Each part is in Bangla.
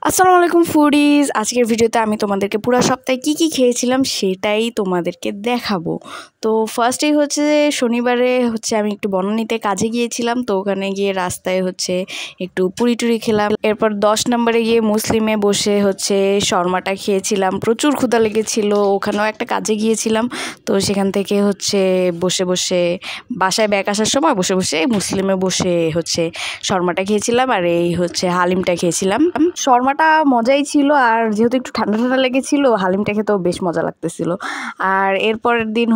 আসসালামু আলাইকুম ফুডিজ। আজকের ভিডিওতে আমি তোমাদেরকে পুরো সপ্তাহে কী খেয়েছিলাম সেটাই তোমাদেরকে দেখাবো। তো ফার্স্টেই হচ্ছে শনিবারে আমি একটু বনানীতে কাজে গিয়েছিলাম, তো ওখানে গিয়ে রাস্তায় একটু পুরি টুরি খেলাম। এরপর 10 নম্বরে গিয়ে মুসলিমে বসে শর্মাটা খেয়েছিলাম, প্রচুর ক্ষুধা লেগেছিল। ওখানেও একটা কাজে গিয়েছিলাম, তো সেখান থেকে বসে বসে বাসায় ব্যাক আসার সময় বসে বসে মুসলিমে বসে শর্মাটা খেয়েছিলাম, আর এই হালিমটা খেয়েছিলাম। শর্মাটা মজাই ছিল, আর যেহেতু একটু ঠান্ডা ঠান্ডা লেগেছিল হালিমটা খেতেও বেশ মজা লাগতেছিল। আর এরপরের দিন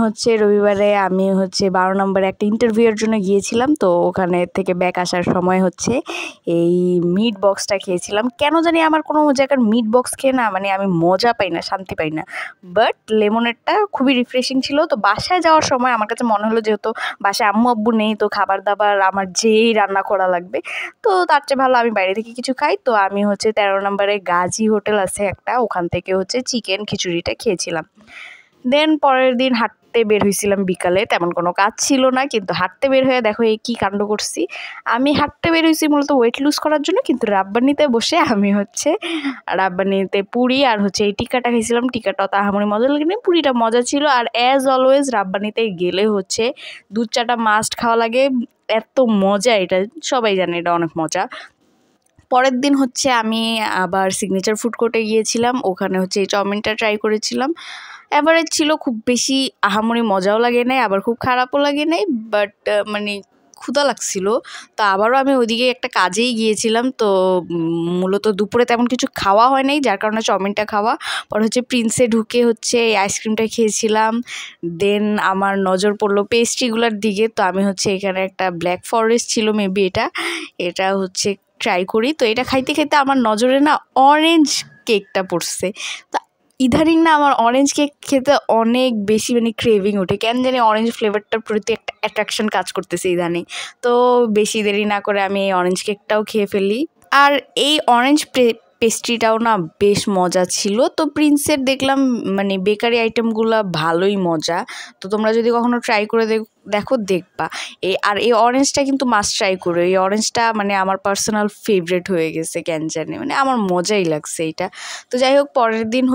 রবিবারে আমি 12 নম্বরে একটা ইন্টারভিউয়ের জন্য গিয়েছিলাম, তো ওখানে থেকে ব্যাক আসার সময় এই মিট বক্সটা খেয়েছিলাম। কেন জানি আমার কোনো জায়গার মিট বক্স খেয়ে না আমি মজা পাই না, শান্তি পাই না, বাট লেমনেরটা খুবই রিফ্রেশিং ছিল। তো বাসায় যাওয়ার সময় আমার কাছে মনে হলো যেহেতু বাসায় আম্মু আব্বু নেই, তো খাবার দাবার আমার যেই রান্না করা লাগবে, তো তার চেয়ে ভালো আমি বাইরে থেকে কিছু খাই। তো আমি 13 নম্বরে গাজী হোটেল আছে একটা, ওখান থেকে চিকেন খিচুড়িটা খেয়েছিলাম। দেন পরের দিন হাঁটতে বের হয়েছিলাম বিকালে, তেমন কোনো কাজ ছিল না, কিন্তু হাঁটতে বের হয়ে দেখো এই কী কাণ্ড করছি। আমি হাঁটতে বের হয়েছি মূলত ওয়েট লুজ করার জন্য, কিন্তু রাব্বানিতে বসে আমি রাব্বানিতে পুরি আর এই টিক্কাটা খেয়েছিলাম। টিক্কাটাও তাহামরি মজা লাগেনি, পুরিটা মজা ছিল। আর অ্যাজ অলওয়েজ রাব্বানিতে গেলে দুধ চাটা মাস্ট খাওয়া লাগে, এত মজা, এটা সবাই জানে, এটা অনেক মজা। পরের দিন আমি আবার সিগনেচার ফুড কোর্টে গিয়েছিলাম, ওখানে এই চাউমিনটা ট্রাই করেছিলাম। অ্যাভারেজ ছিল, খুব বেশি আহামরি মজাও লাগে নাই, আবার খুব খারাপও লাগে নাই, বাট ক্ষুধা লাগছিল। তো আবারও আমি ওইদিকে একটা কাজেই গিয়েছিলাম, তো মূলত দুপুরে তেমন কিছু খাওয়া হয় নাই, যার কারণে চাউমিনটা খাওয়া। পর প্রিন্সে ঢুকে এই আইসক্রিমটা খেয়েছিলাম। দেন আমার নজর পড়লো পেস্ট্রিগুলোর দিকে, তো আমি এখানে একটা ব্ল্যাক ফরেস্ট ছিল, মেবি এটা ট্রাই করি। তো এটা খাইতে খাইতে আমার নজরে না অরেঞ্জ কেকটা পড়ছে। তো ইদানিং না আমার অরেঞ্জ কেক খেতে অনেক বেশি ক্রেভিং ওঠে, কেন জানি অরেঞ্জ ফ্লেভারটার প্রতি একটা অ্যাট্রাকশন কাজ করতেছে ইদানিং। তো বেশি দেরি না করে আমি এই অরেঞ্জ কেকটাও খেয়ে ফেলি। আর এই অরেঞ্জ পেস্ট্রিটাও না বেশ মজা ছিল। তো প্রিন্সের দেখলাম বেকারি আইটেমগুলো ভালোই মজা, তো তোমরা যদি কখনো ট্রাই করে দেখবা। আর এই অরেঞ্জটা কিন্তু মাস্ট ট্রাই করো। এই অরেঞ্জটা আমার পার্সোনাল ফেভারিট হয়ে গেছে, কেন জানি আমার মজাই লাগছে এটা। তো যাই হোক, পরের দিন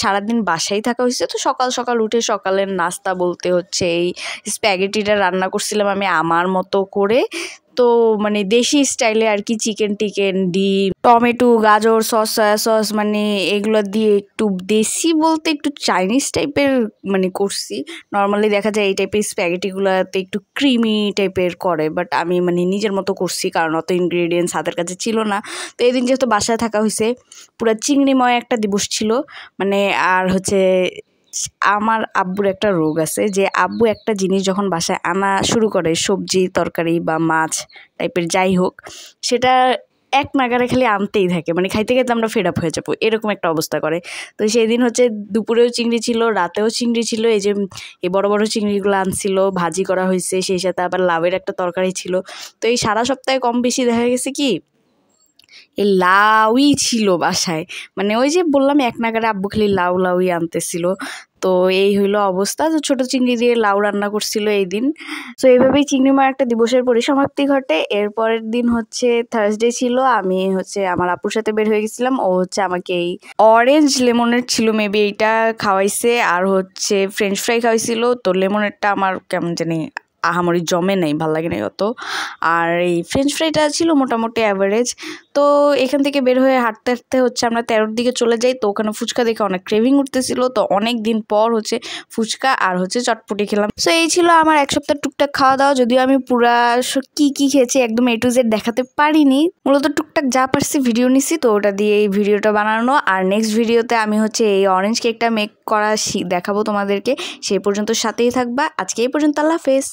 সারাদিন বাসায় থাকা হয়েছে। তো সকাল সকাল উঠে সকালের নাস্তা বলতে এই স্প্যাগেটিটা রান্না করছিলাম আমি আমার মতো করে। তো দেশি স্টাইলে আর কি, চিকেন ডিম টমেটো গাজর সস সয়া সস এগুলো দিয়ে একটু দেশি বলতে একটু চাইনিজ টাইপের করছি। নর্মালি দেখা যায় এই টাইপের স্প্যাগেটিগুলোতে একটু ক্রিমি টাইপের করে, বাট আমি নিজের মতো করছি, কারণ অত ইনগ্রেডিয়েন্টস হাতের কাছে ছিল না। তো এই দিন যেহেতু বাসায় থাকা হয়েছে, পুরো চিংড়িময় একটা দিবস ছিল। আর আমার আব্বুর একটা রোগ আছে, যে আব্বু একটা জিনিস যখন বাসায় আনা শুরু করে, সবজি তরকারি বা মাছ টাইপের যাই হোক, সেটা এক নাগারে খালি আনতেই থাকে, খাইতে খাইতে আমরা ফেড আপ হয়ে যাবো, এরকম একটা অবস্থা করে। তো সেই দিন দুপুরেও চিংড়ি ছিল, রাতেও চিংড়ি ছিল। এই বড় বড় চিংড়িগুলো আনছিল, ভাজি করা হয়েছে, সেই সাথে আবার লাউয়ের একটা তরকারি ছিল। তো এই সারা সপ্তাহে কম বেশি দেখা গেছে কি এই লাউই ছিল বাসায়, ওই যে বললাম এক নাগারে আব্বু খালি লাউই আনতেছিল। তো এই হইলো অবস্থা। তো ছোটো চিংড়ি দিয়ে লাউ রান্না করছিল এই দিন। তো এইভাবেই চিংড়ি মার একটা দিবসের পরিসমাপ্তি ঘটে। এরপরের দিন থার্সডে ছিল, আমি আমার আপুর সাথে বের হয়ে গেছিলাম। ও আমাকে এই অরেঞ্জ লেমনের ছিল মেবি, এইটা খাওয়াইছে, আর ফ্রেঞ্চ ফ্রাই খাওয়াইছিল। তো লেমনেরটা আমার কেমন জানি আহামরি জমে নাই, ভালো লাগে নাই অত। আর এই ফ্রেঞ্চ ফ্রাইটা ছিল মোটামুটি অ্যাভারেজ। তো এখান থেকে বের হয়ে হাঁটতে হাঁটতে আমরা 13-র দিকে চলে যাই। তো ওখানে ফুচকা দেখে অনেক ক্রেভিং উঠতেছিল, তো অনেক দিন পর ফুচকা আর চটপটি খেলাম। সো এই ছিল আমার এক সপ্তাহ টুকটাক খাওয়া দাওয়া। যদিও আমি পুরা কি খেয়েছি একদম A to Z দেখাতে পারিনি, মূলত টুকটাক যা পারছি ভিডিও নিছি, তো ওটা দিয়ে এই ভিডিওটা বানানো। আর নেক্সট ভিডিওতে আমি এই অরেঞ্জ কেকটা মেক করা দেখাবো তোমাদেরকে। সেই পর্যন্ত সাথেই থাকবা। আজকে এই পর্যন্ত, আল্লাহ হাফেজ।